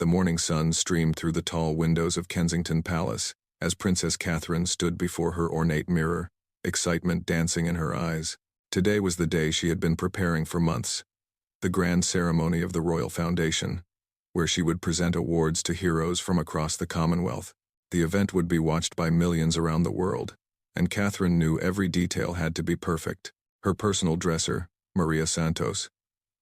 The morning sun streamed through the tall windows of Kensington Palace as Princess Catherine stood before her ornate mirror, excitement dancing in her eyes. Today was the day she had been preparing for months, the grand ceremony of the Royal Foundation, where she would present awards to heroes from across the Commonwealth. The event would be watched by millions around the world, and Catherine knew every detail had to be perfect. Her personal dresser, Maria Santos,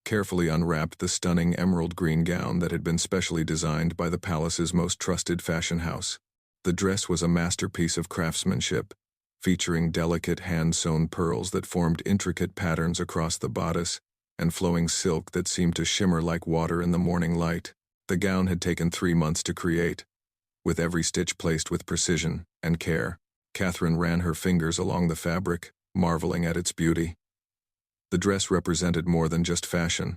carefully unwrapped the stunning emerald green gown that had been specially designed by the palace's most trusted fashion house. The dress was a masterpiece of craftsmanship, featuring delicate hand-sewn pearls that formed intricate patterns across the bodice and flowing silk that seemed to shimmer like water in the morning light. The gown had taken 3 months to create, with every stitch placed with precision and care. Catherine ran her fingers along the fabric, marveling at its beauty. The dress represented more than just fashion.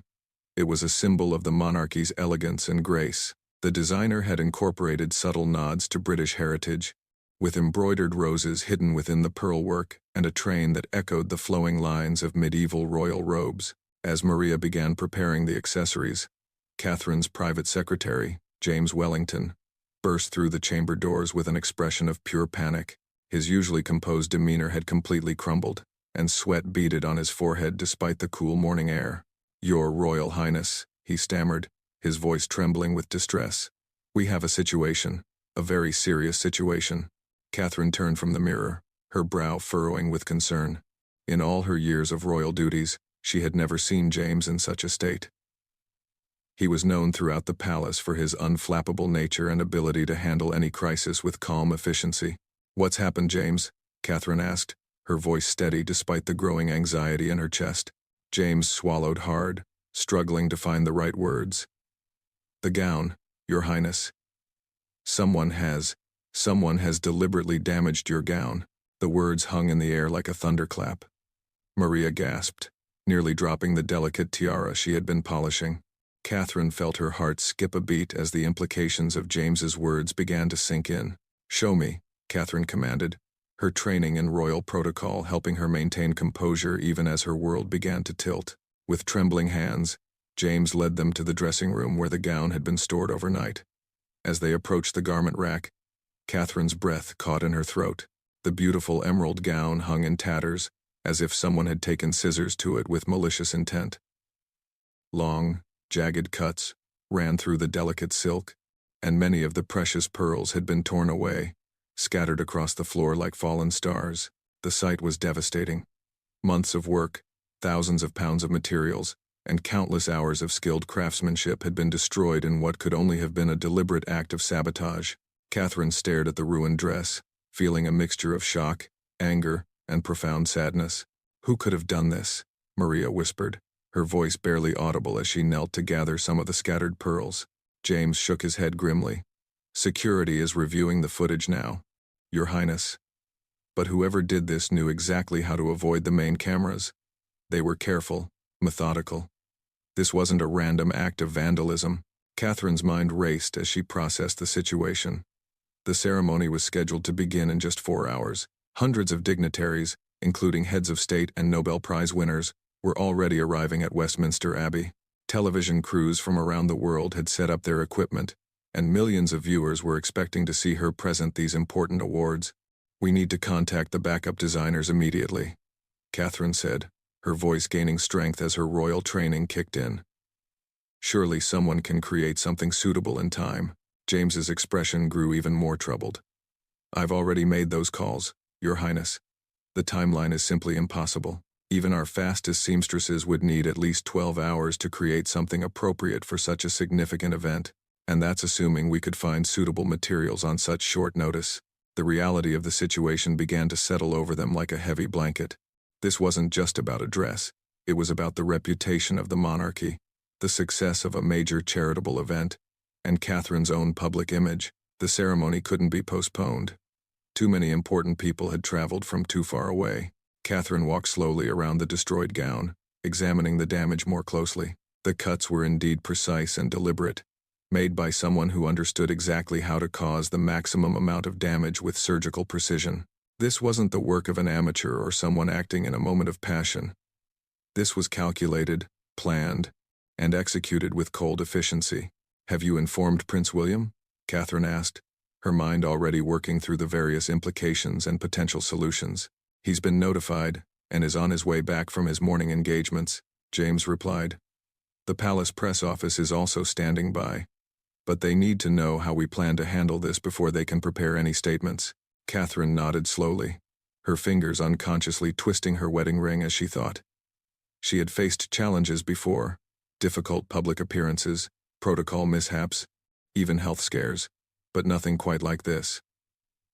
It was a symbol of the monarchy's elegance and grace. The designer had incorporated subtle nods to British heritage, with embroidered roses hidden within the pearlwork and a train that echoed the flowing lines of medieval royal robes. As Maria began preparing the accessories, Catherine's private secretary, James Wellington, burst through the chamber doors with an expression of pure panic. His usually composed demeanor had completely crumbled, and sweat beaded on his forehead despite the cool morning air. "Your Royal Highness," he stammered, his voice trembling with distress. "We have a situation, a very serious situation." Catherine turned from the mirror, her brow furrowing with concern. In all her years of royal duties, she had never seen James in such a state. He was known throughout the palace for his unflappable nature and ability to handle any crisis with calm efficiency. "What's happened, James?" Catherine asked, her voice steady despite the growing anxiety in her chest. James swallowed hard, struggling to find the right words. "The gown, Your Highness. Someone has deliberately damaged your gown." The words hung in the air like a thunderclap. Maria gasped, nearly dropping the delicate tiara she had been polishing. Catherine felt her heart skip a beat as the implications of James's words began to sink in. "Show me," Catherine commanded, her training in royal protocol helping her maintain composure even as her world began to tilt. With trembling hands, James led them to the dressing room where the gown had been stored overnight. As they approached the garment rack, Catherine's breath caught in her throat. The beautiful emerald gown hung in tatters, as if someone had taken scissors to it with malicious intent. Long, jagged cuts ran through the delicate silk, and many of the precious pearls had been torn away, scattered across the floor like fallen stars. The sight was devastating. Months of work, thousands of pounds of materials, and countless hours of skilled craftsmanship had been destroyed in what could only have been a deliberate act of sabotage. Catherine stared at the ruined dress, feeling a mixture of shock, anger, and profound sadness. "Who could have done this?" Maria whispered, her voice barely audible as she knelt to gather some of the scattered pearls. James shook his head grimly. "Security is reviewing the footage now, Your Highness. But whoever did this knew exactly how to avoid the main cameras. They were careful, methodical. This wasn't a random act of vandalism." Catherine's mind raced as she processed the situation. The ceremony was scheduled to begin in just 4 hours. Hundreds of dignitaries, including heads of state and Nobel Prize winners, were already arriving at Westminster Abbey. Television crews from around the world had set up their equipment, and millions of viewers were expecting to see her present these important awards. "We need to contact the backup designers immediately," Catherine said, her voice gaining strength as her royal training kicked in. "Surely someone can create something suitable in time." James's expression grew even more troubled. "I've already made those calls, Your Highness. The timeline is simply impossible. Even our fastest seamstresses would need at least 12 hours to create something appropriate for such a significant event, and that's assuming we could find suitable materials on such short notice." The reality of the situation began to settle over them like a heavy blanket. This wasn't just about a dress. It was about the reputation of the monarchy, the success of a major charitable event, and Catherine's own public image. The ceremony couldn't be postponed. Too many important people had traveled from too far away. Catherine walked slowly around the destroyed gown, examining the damage more closely. The cuts were indeed precise and deliberate, made by someone who understood exactly how to cause the maximum amount of damage with surgical precision. This wasn't the work of an amateur or someone acting in a moment of passion. This was calculated, planned, and executed with cold efficiency. "Have you informed Prince William?" Catherine asked, her mind already working through the various implications and potential solutions. "He's been notified, and is on his way back from his morning engagements," James replied. "The palace press office is also standing by. But they need to know how we plan to handle this before they can prepare any statements." Catherine nodded slowly, her fingers unconsciously twisting her wedding ring as she thought. She had faced challenges before, difficult public appearances, protocol mishaps, even health scares, but nothing quite like this.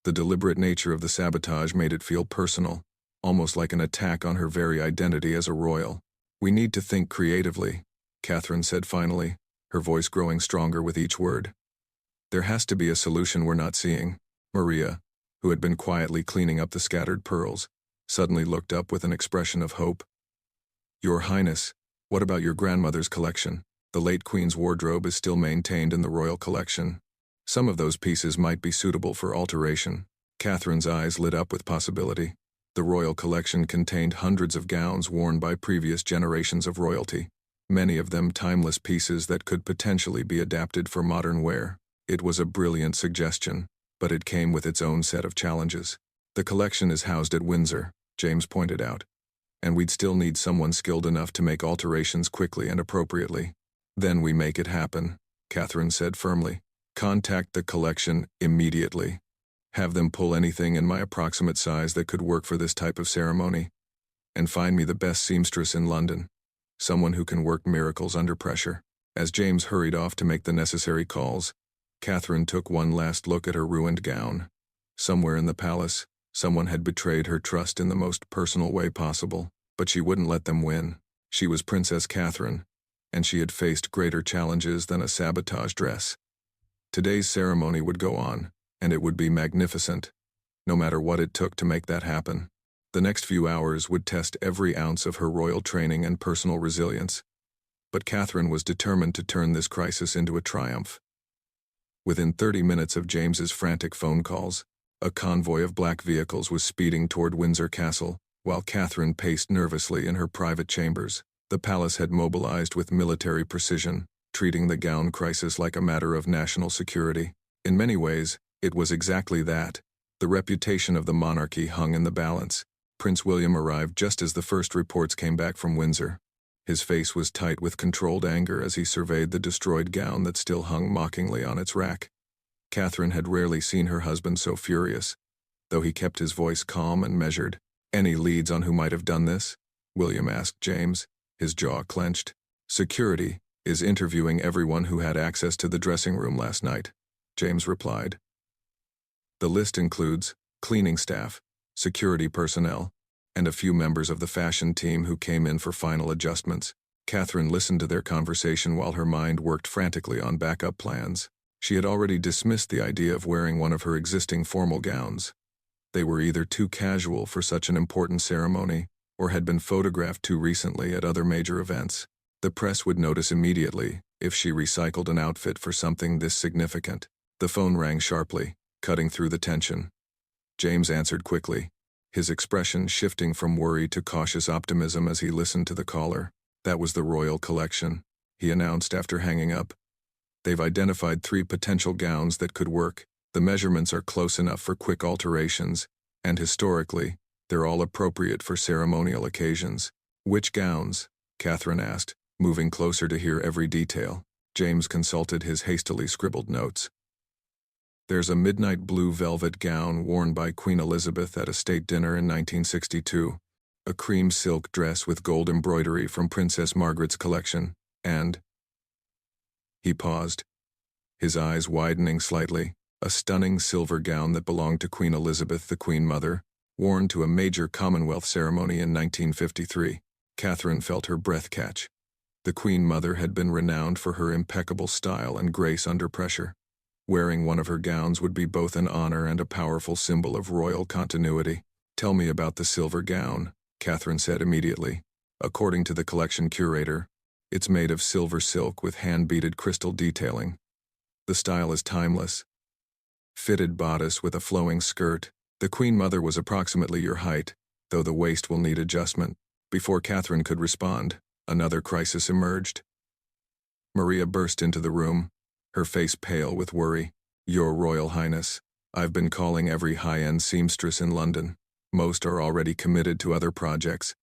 The deliberate nature of the sabotage made it feel personal, almost like an attack on her very identity as a royal. "We need to think creatively," Catherine said finally, her voice growing stronger with each word. "There has to be a solution we're not seeing." Maria, who had been quietly cleaning up the scattered pearls, suddenly looked up with an expression of hope. "Your Highness, what about your grandmother's collection? The late Queen's wardrobe is still maintained in the royal collection. Some of those pieces might be suitable for alteration." Catherine's eyes lit up with possibility. The royal collection contained hundreds of gowns worn by previous generations of royalty, many of them timeless pieces that could potentially be adapted for modern wear. It was a brilliant suggestion, but it came with its own set of challenges. "The collection is housed at Windsor," James pointed out, "and we'd still need someone skilled enough to make alterations quickly and appropriately." "Then we make it happen," Catherine said firmly. "Contact the collection immediately. Have them pull anything in my approximate size that could work for this type of ceremony. And find me the best seamstress in London, someone who can work miracles under pressure." As James hurried off to make the necessary calls, Catherine took one last look at her ruined gown. Somewhere in the palace, someone had betrayed her trust in the most personal way possible, but she wouldn't let them win. She was Princess Catherine, and she had faced greater challenges than a sabotage dress. Today's ceremony would go on, and it would be magnificent, no matter what it took to make that happen. The next few hours would test every ounce of her royal training and personal resilience. But Catherine was determined to turn this crisis into a triumph. Within 30 minutes of James's frantic phone calls, a convoy of black vehicles was speeding toward Windsor Castle, while Catherine paced nervously in her private chambers. The palace had mobilized with military precision, treating the gown crisis like a matter of national security. In many ways, it was exactly that. The reputation of the monarchy hung in the balance. Prince William arrived just as the first reports came back from Windsor. His face was tight with controlled anger as he surveyed the destroyed gown that still hung mockingly on its rack. Catherine had rarely seen her husband so furious, though he kept his voice calm and measured. "Any leads on who might have done this?" William asked James, his jaw clenched. "Security is interviewing everyone who had access to the dressing room last night," James replied. "The list includes cleaning staff, security personnel, and a few members of the fashion team who came in for final adjustments." Catherine listened to their conversation while her mind worked frantically on backup plans. She had already dismissed the idea of wearing one of her existing formal gowns. They were either too casual for such an important ceremony, or had been photographed too recently at other major events. The press would notice immediately if she recycled an outfit for something this significant. The phone rang sharply, cutting through the tension. James answered quickly, his expression shifting from worry to cautious optimism as he listened to the caller. "That was the royal collection," he announced after hanging up. "They've identified 3 potential gowns that could work. The measurements are close enough for quick alterations, and historically, they're all appropriate for ceremonial occasions." "Which gowns?" Catherine asked, moving closer to hear every detail. James consulted his hastily scribbled notes. "There's a midnight blue velvet gown worn by Queen Elizabeth at a state dinner in 1962, a cream silk dress with gold embroidery from Princess Margaret's collection, and—" He paused, his eyes widening slightly, "a stunning silver gown that belonged to Queen Elizabeth, the Queen Mother, worn to a major Commonwealth ceremony in 1953. Catherine felt her breath catch. The Queen Mother had been renowned for her impeccable style and grace under pressure. Wearing one of her gowns would be both an honor and a powerful symbol of royal continuity. "Tell me about the silver gown," Catherine said immediately. "According to the collection curator, it's made of silver silk with hand-beaded crystal detailing. The style is timeless. Fitted bodice with a flowing skirt. The Queen Mother was approximately your height, though the waist will need adjustment." Before Catherine could respond, another crisis emerged. Maria burst into the room, her face pale with worry. "Your Royal Highness, I've been calling every high-end seamstress in London. Most are already committed to other projects,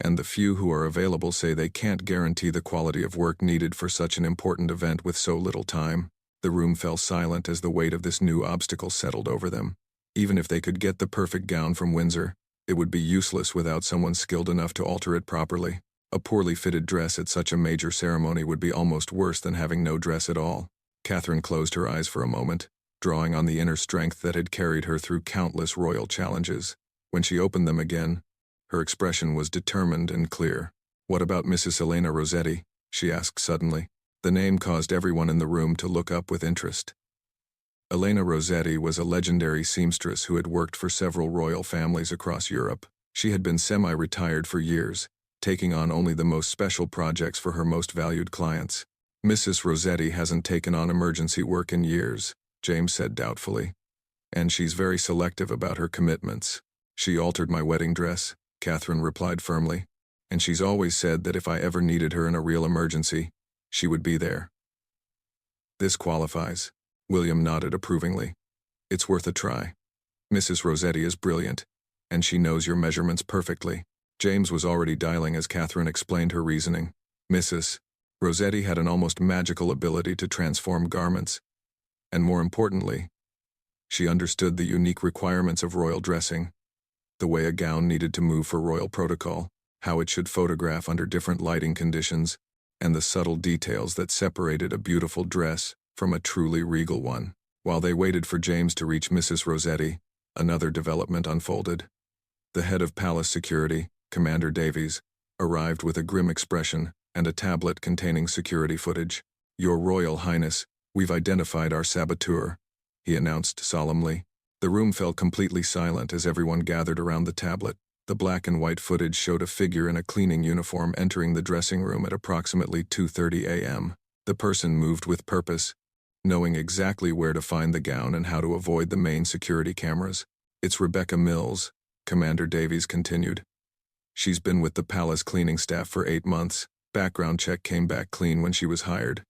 and the few who are available say they can't guarantee the quality of work needed for such an important event with so little time." The room fell silent as the weight of this new obstacle settled over them. Even if they could get the perfect gown from Windsor, it would be useless without someone skilled enough to alter it properly. A poorly fitted dress at such a major ceremony would be almost worse than having no dress at all. Catherine closed her eyes for a moment, drawing on the inner strength that had carried her through countless royal challenges. When she opened them again, her expression was determined and clear. "What about Mrs. Elena Rossetti?" she asked suddenly. The name caused everyone in the room to look up with interest. Elena Rossetti was a legendary seamstress who had worked for several royal families across Europe. She had been semi-retired for years, taking on only the most special projects for her most valued clients. "Mrs. Rossetti hasn't taken on emergency work in years," James said doubtfully. "And she's very selective about her commitments." "She altered my wedding dress," Catherine replied firmly. "And she's always said that if I ever needed her in a real emergency, she would be there." "This qualifies." William nodded approvingly. "It's worth a try. Mrs. Rossetti is brilliant, and she knows your measurements perfectly." James was already dialing as Catherine explained her reasoning. Mrs. Rossetti had an almost magical ability to transform garments, and more importantly, she understood the unique requirements of royal dressing, the way a gown needed to move for royal protocol, how it should photograph under different lighting conditions, and the subtle details that separated a beautiful dress from a truly regal one. While they waited for James to reach Mrs. Rossetti, another development unfolded. The head of palace security, Commander Davies, arrived with a grim expression and a tablet containing security footage. "Your Royal Highness, we've identified our saboteur," he announced solemnly. The room fell completely silent as everyone gathered around the tablet. The black and white footage showed a figure in a cleaning uniform entering the dressing room at approximately 2:30 a.m. The person moved with purpose, knowing exactly where to find the gown and how to avoid the main security cameras. "It's Rebecca Mills," Commander Davies continued. "She's been with the palace cleaning staff for 8 months. Background check came back clean when she was hired.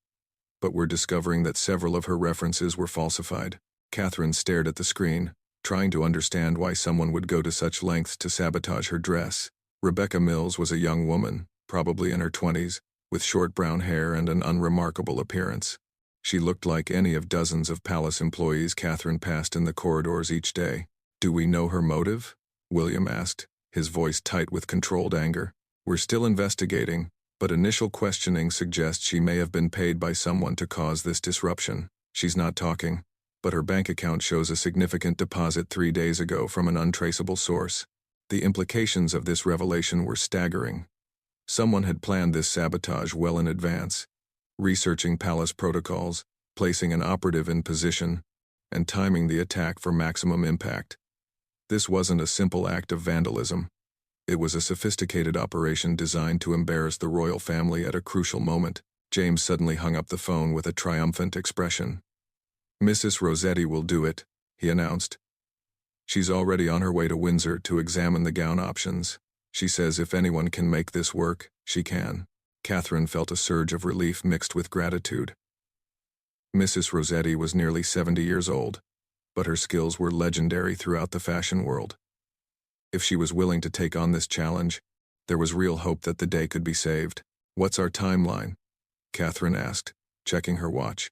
But we're discovering that several of her references were falsified." Catherine stared at the screen, trying to understand why someone would go to such lengths to sabotage her dress. Rebecca Mills was a young woman, probably in her 20s, with short brown hair and an unremarkable appearance. She looked like any of dozens of palace employees Catherine passed in the corridors each day. "Do we know her motive?" William asked, his voice tight with controlled anger. "We're still investigating, but initial questioning suggests she may have been paid by someone to cause this disruption." She's not talking, but her bank account shows a significant deposit 3 days ago from an untraceable source. The implications of this revelation were staggering. Someone had planned this sabotage well in advance, researching palace protocols, placing an operative in position, and timing the attack for maximum impact. This wasn't a simple act of vandalism. It was a sophisticated operation designed to embarrass the royal family at a crucial moment. James suddenly hung up the phone with a triumphant expression. "Mrs. Rossetti will do it," he announced. "She's already on her way to Windsor to examine the gown options. She says if anyone can make this work, she can." Catherine felt a surge of relief mixed with gratitude. Mrs. Rossetti was nearly 70 years old, but her skills were legendary throughout the fashion world. If she was willing to take on this challenge, there was real hope that the day could be saved. "What's our timeline?" Catherine asked, checking her watch.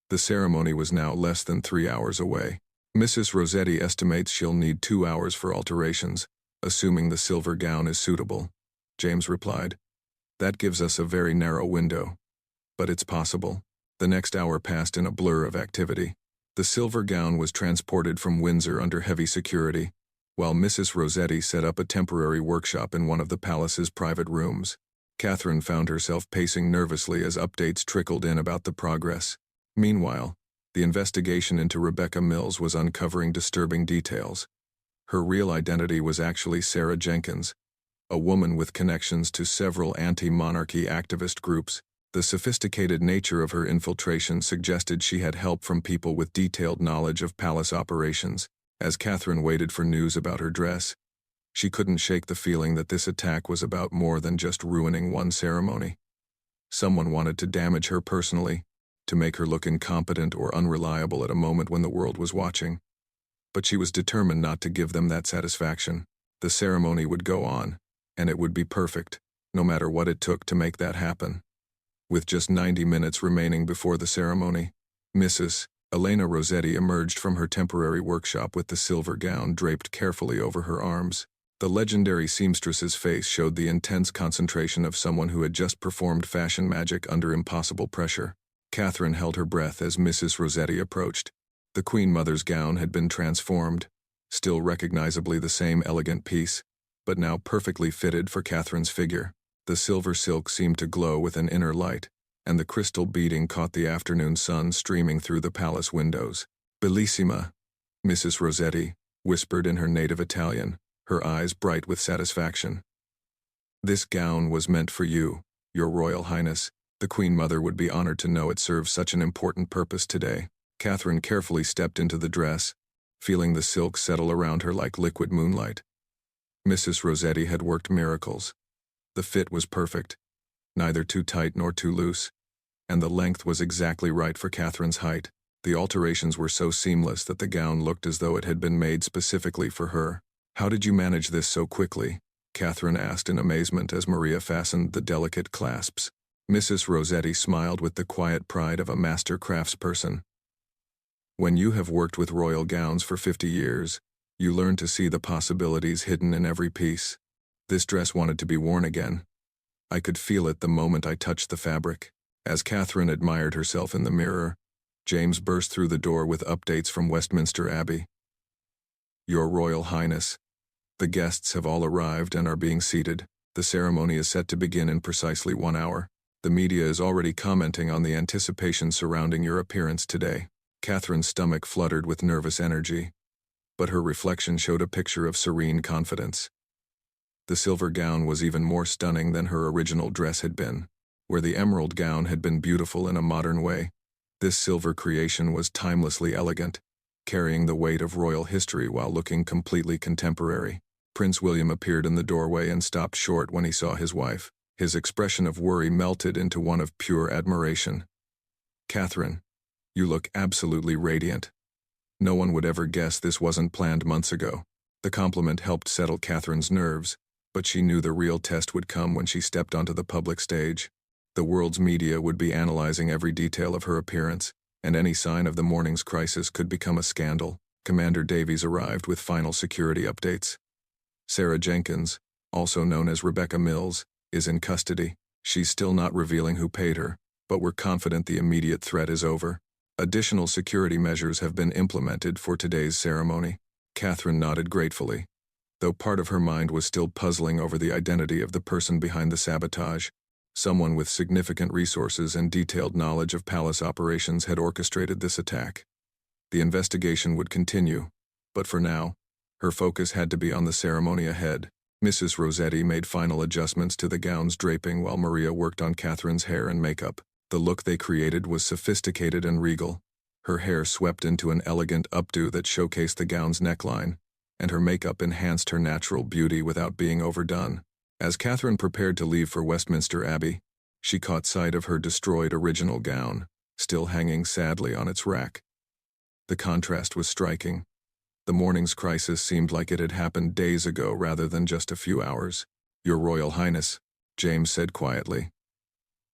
The ceremony was now less than 3 hours away. "Mrs. Rossetti estimates she'll need 2 hours for alterations, assuming the silver gown is suitable," James replied. "That gives us a very narrow window. But it's possible." The next hour passed in a blur of activity. The silver gown was transported from Windsor under heavy security, while Mrs. Rossetti set up a temporary workshop in one of the palace's private rooms. Catherine found herself pacing nervously as updates trickled in about the progress. Meanwhile, the investigation into Rebecca Mills was uncovering disturbing details. Her real identity was actually Sarah Jenkins, a woman with connections to several anti-monarchy activist groups. The sophisticated nature of her infiltration suggested she had help from people with detailed knowledge of palace operations. As Catherine waited for news about her dress, she couldn't shake the feeling that this attack was about more than just ruining one ceremony. Someone wanted to damage her personally, to make her look incompetent or unreliable at a moment when the world was watching. But she was determined not to give them that satisfaction. The ceremony would go on, and it would be perfect, no matter what it took to make that happen. With just 90 minutes remaining before the ceremony, Mrs. Elena Rossetti emerged from her temporary workshop with the silver gown draped carefully over her arms. The legendary seamstress's face showed the intense concentration of someone who had just performed fashion magic under impossible pressure. Catherine held her breath as Mrs. Rossetti approached. The Queen Mother's gown had been transformed, still recognizably the same elegant piece, but now perfectly fitted for Catherine's figure. The silver silk seemed to glow with an inner light, and the crystal beading caught the afternoon sun streaming through the palace windows. "Bellissima," Mrs. Rossetti whispered in her native Italian, her eyes bright with satisfaction. "This gown was meant for you, Your Royal Highness. The Queen Mother would be honored to know it serves such an important purpose today." Catherine carefully stepped into the dress, feeling the silk settle around her like liquid moonlight. Mrs. Rossetti had worked miracles. The fit was perfect, neither too tight nor too loose, and the length was exactly right for Catherine's height. The alterations were so seamless that the gown looked as though it had been made specifically for her. "How did you manage this so quickly?" Catherine asked in amazement as Maria fastened the delicate clasps. Mrs. Rossetti smiled with the quiet pride of a master craftsperson. "When you have worked with royal gowns for 50 years, you learn to see the possibilities hidden in every piece. This dress wanted to be worn again. I could feel it the moment I touched the fabric." As Catherine admired herself in the mirror, James burst through the door with updates from Westminster Abbey. "Your Royal Highness, the guests have all arrived and are being seated. The ceremony is set to begin in precisely 1 hour. The media is already commenting on the anticipation surrounding your appearance today." Catherine's stomach fluttered with nervous energy, but her reflection showed a picture of serene confidence. The silver gown was even more stunning than her original dress had been. Where the emerald gown had been beautiful in a modern way, this silver creation was timelessly elegant, carrying the weight of royal history while looking completely contemporary. Prince William appeared in the doorway and stopped short when he saw his wife. His expression of worry melted into one of pure admiration. "Catherine, you look absolutely radiant. No one would ever guess this wasn't planned months ago." The compliment helped settle Catherine's nerves, but she knew the real test would come when she stepped onto the public stage. The world's media would be analyzing every detail of her appearance, and any sign of the morning's crisis could become a scandal. Commander Davies arrived with final security updates. "Sarah Jenkins, also known as Rebecca Mills, is in custody. She's still not revealing who paid her, but we're confident the immediate threat is over. Additional security measures have been implemented for today's ceremony." Catherine nodded gratefully, though part of her mind was still puzzling over the identity of the person behind the sabotage. Someone with significant resources and detailed knowledge of palace operations had orchestrated this attack. The investigation would continue, but for now, her focus had to be on the ceremony ahead. Mrs. Rossetti made final adjustments to the gown's draping while Maria worked on Catherine's hair and makeup. The look they created was sophisticated and regal. Her hair swept into an elegant updo that showcased the gown's neckline, and her makeup enhanced her natural beauty without being overdone. As Catherine prepared to leave for Westminster Abbey, she caught sight of her destroyed original gown, still hanging sadly on its rack. The contrast was striking. The morning's crisis seemed like it had happened days ago rather than just a few hours. "Your Royal Highness," James said quietly,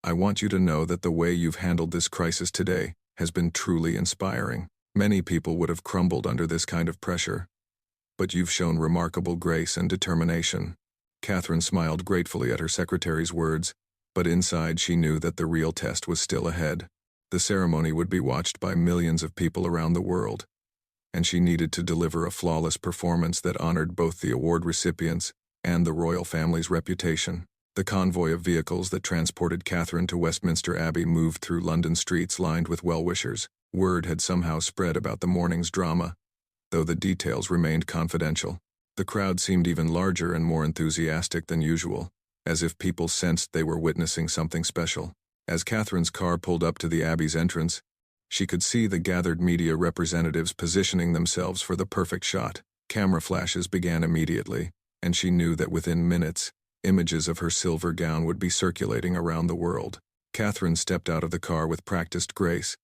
"I want you to know that the way you've handled this crisis today has been truly inspiring. Many people would have crumbled under this kind of pressure, but you've shown remarkable grace and determination." Catherine smiled gratefully at her secretary's words, but inside she knew that the real test was still ahead. The ceremony would be watched by millions of people around the world, and she needed to deliver a flawless performance that honored both the award recipients and the royal family's reputation. The convoy of vehicles that transported Catherine to Westminster Abbey moved through London streets lined with well-wishers. Word had somehow spread about the morning's drama, though the details remained confidential. The crowd seemed even larger and more enthusiastic than usual, as if people sensed they were witnessing something special. As Catherine's car pulled up to the Abbey's entrance, she could see the gathered media representatives positioning themselves for the perfect shot. Camera flashes began immediately, and she knew that within minutes, images of her silver gown would be circulating around the world. Catherine stepped out of the car with practiced grace,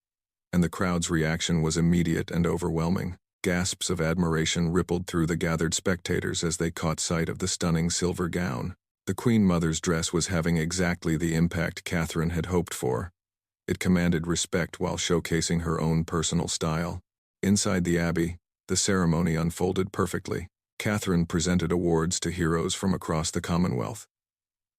and the crowd's reaction was immediate and overwhelming. Gasps of admiration rippled through the gathered spectators as they caught sight of the stunning silver gown. The Queen Mother's dress was having exactly the impact Catherine had hoped for. It commanded respect while showcasing her own personal style. Inside the abbey, the ceremony unfolded perfectly. Catherine presented awards to heroes from across the Commonwealth.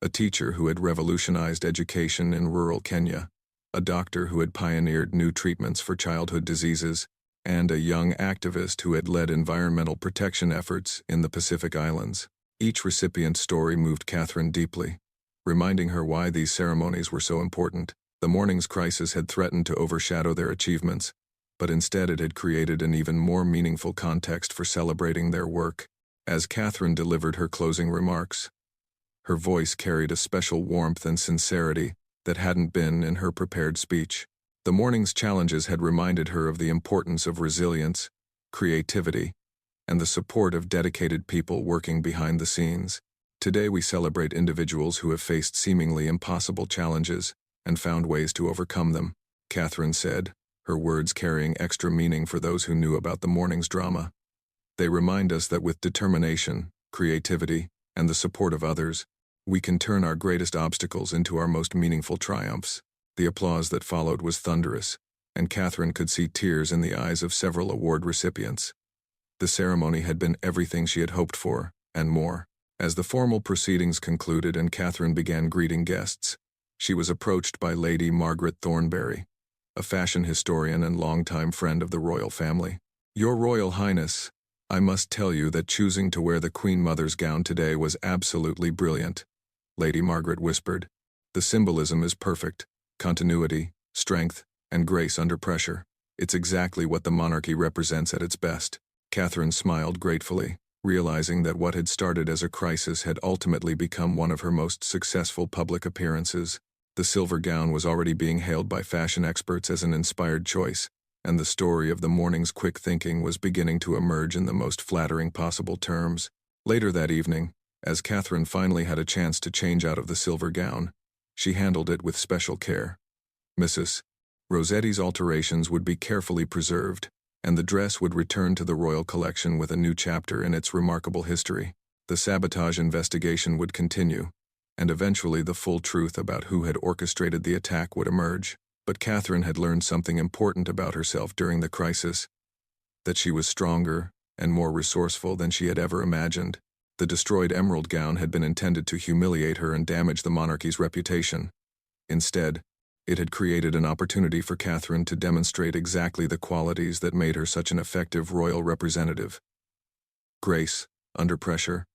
A teacher who had revolutionized education in rural Kenya, a doctor who had pioneered new treatments for childhood diseases, and a young activist who had led environmental protection efforts in the Pacific Islands. Each recipient's story moved Catherine deeply, reminding her why these ceremonies were so important. The morning's crisis had threatened to overshadow their achievements, but instead it had created an even more meaningful context for celebrating their work. As Catherine delivered her closing remarks, her voice carried a special warmth and sincerity that hadn't been in her prepared speech. The morning's challenges had reminded her of the importance of resilience, creativity, and the support of dedicated people working behind the scenes. Today we celebrate individuals who have faced seemingly impossible challenges and found ways to overcome them, Catherine said, her words carrying extra meaning for those who knew about the morning's drama. They remind us that with determination, creativity, and the support of others, we can turn our greatest obstacles into our most meaningful triumphs. The applause that followed was thunderous, and Catherine could see tears in the eyes of several award recipients. The ceremony had been everything she had hoped for, and more. As the formal proceedings concluded and Catherine began greeting guests, she was approached by Lady Margaret Thornberry, a fashion historian and longtime friend of the royal family. "Your Royal Highness, I must tell you that choosing to wear the Queen Mother's gown today was absolutely brilliant," Lady Margaret whispered. "The symbolism is perfect. Continuity, strength, and grace under pressure. It's exactly what the monarchy represents at its best." Catherine smiled gratefully, realizing that what had started as a crisis had ultimately become one of her most successful public appearances. The silver gown was already being hailed by fashion experts as an inspired choice, and the story of the morning's quick thinking was beginning to emerge in the most flattering possible terms. Later that evening, as Catherine finally had a chance to change out of the silver gown, she handled it with special care. Mrs. Rossetti's alterations would be carefully preserved, and the dress would return to the royal collection with a new chapter in its remarkable history. The sabotage investigation would continue, and eventually the full truth about who had orchestrated the attack would emerge. But Catherine had learned something important about herself during the crisis, that she was stronger and more resourceful than she had ever imagined. The destroyed emerald gown had been intended to humiliate her and damage the monarchy's reputation. Instead, it had created an opportunity for Catherine to demonstrate exactly the qualities that made her such an effective royal representative: grace under pressure,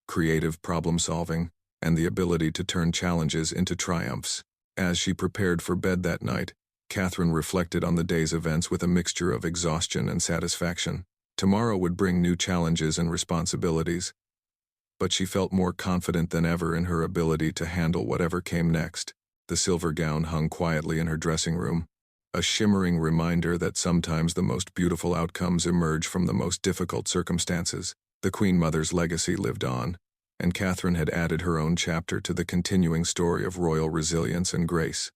creative problem-solving, and the ability to turn challenges into triumphs. As she prepared for bed that night, Catherine reflected on the day's events with a mixture of exhaustion and satisfaction. Tomorrow would bring new challenges and responsibilities, but she felt more confident than ever in her ability to handle whatever came next. The silver gown hung quietly in her dressing room, a shimmering reminder that sometimes the most beautiful outcomes emerge from the most difficult circumstances. The Queen Mother's legacy lived on, and Catherine had added her own chapter to the continuing story of royal resilience and grace.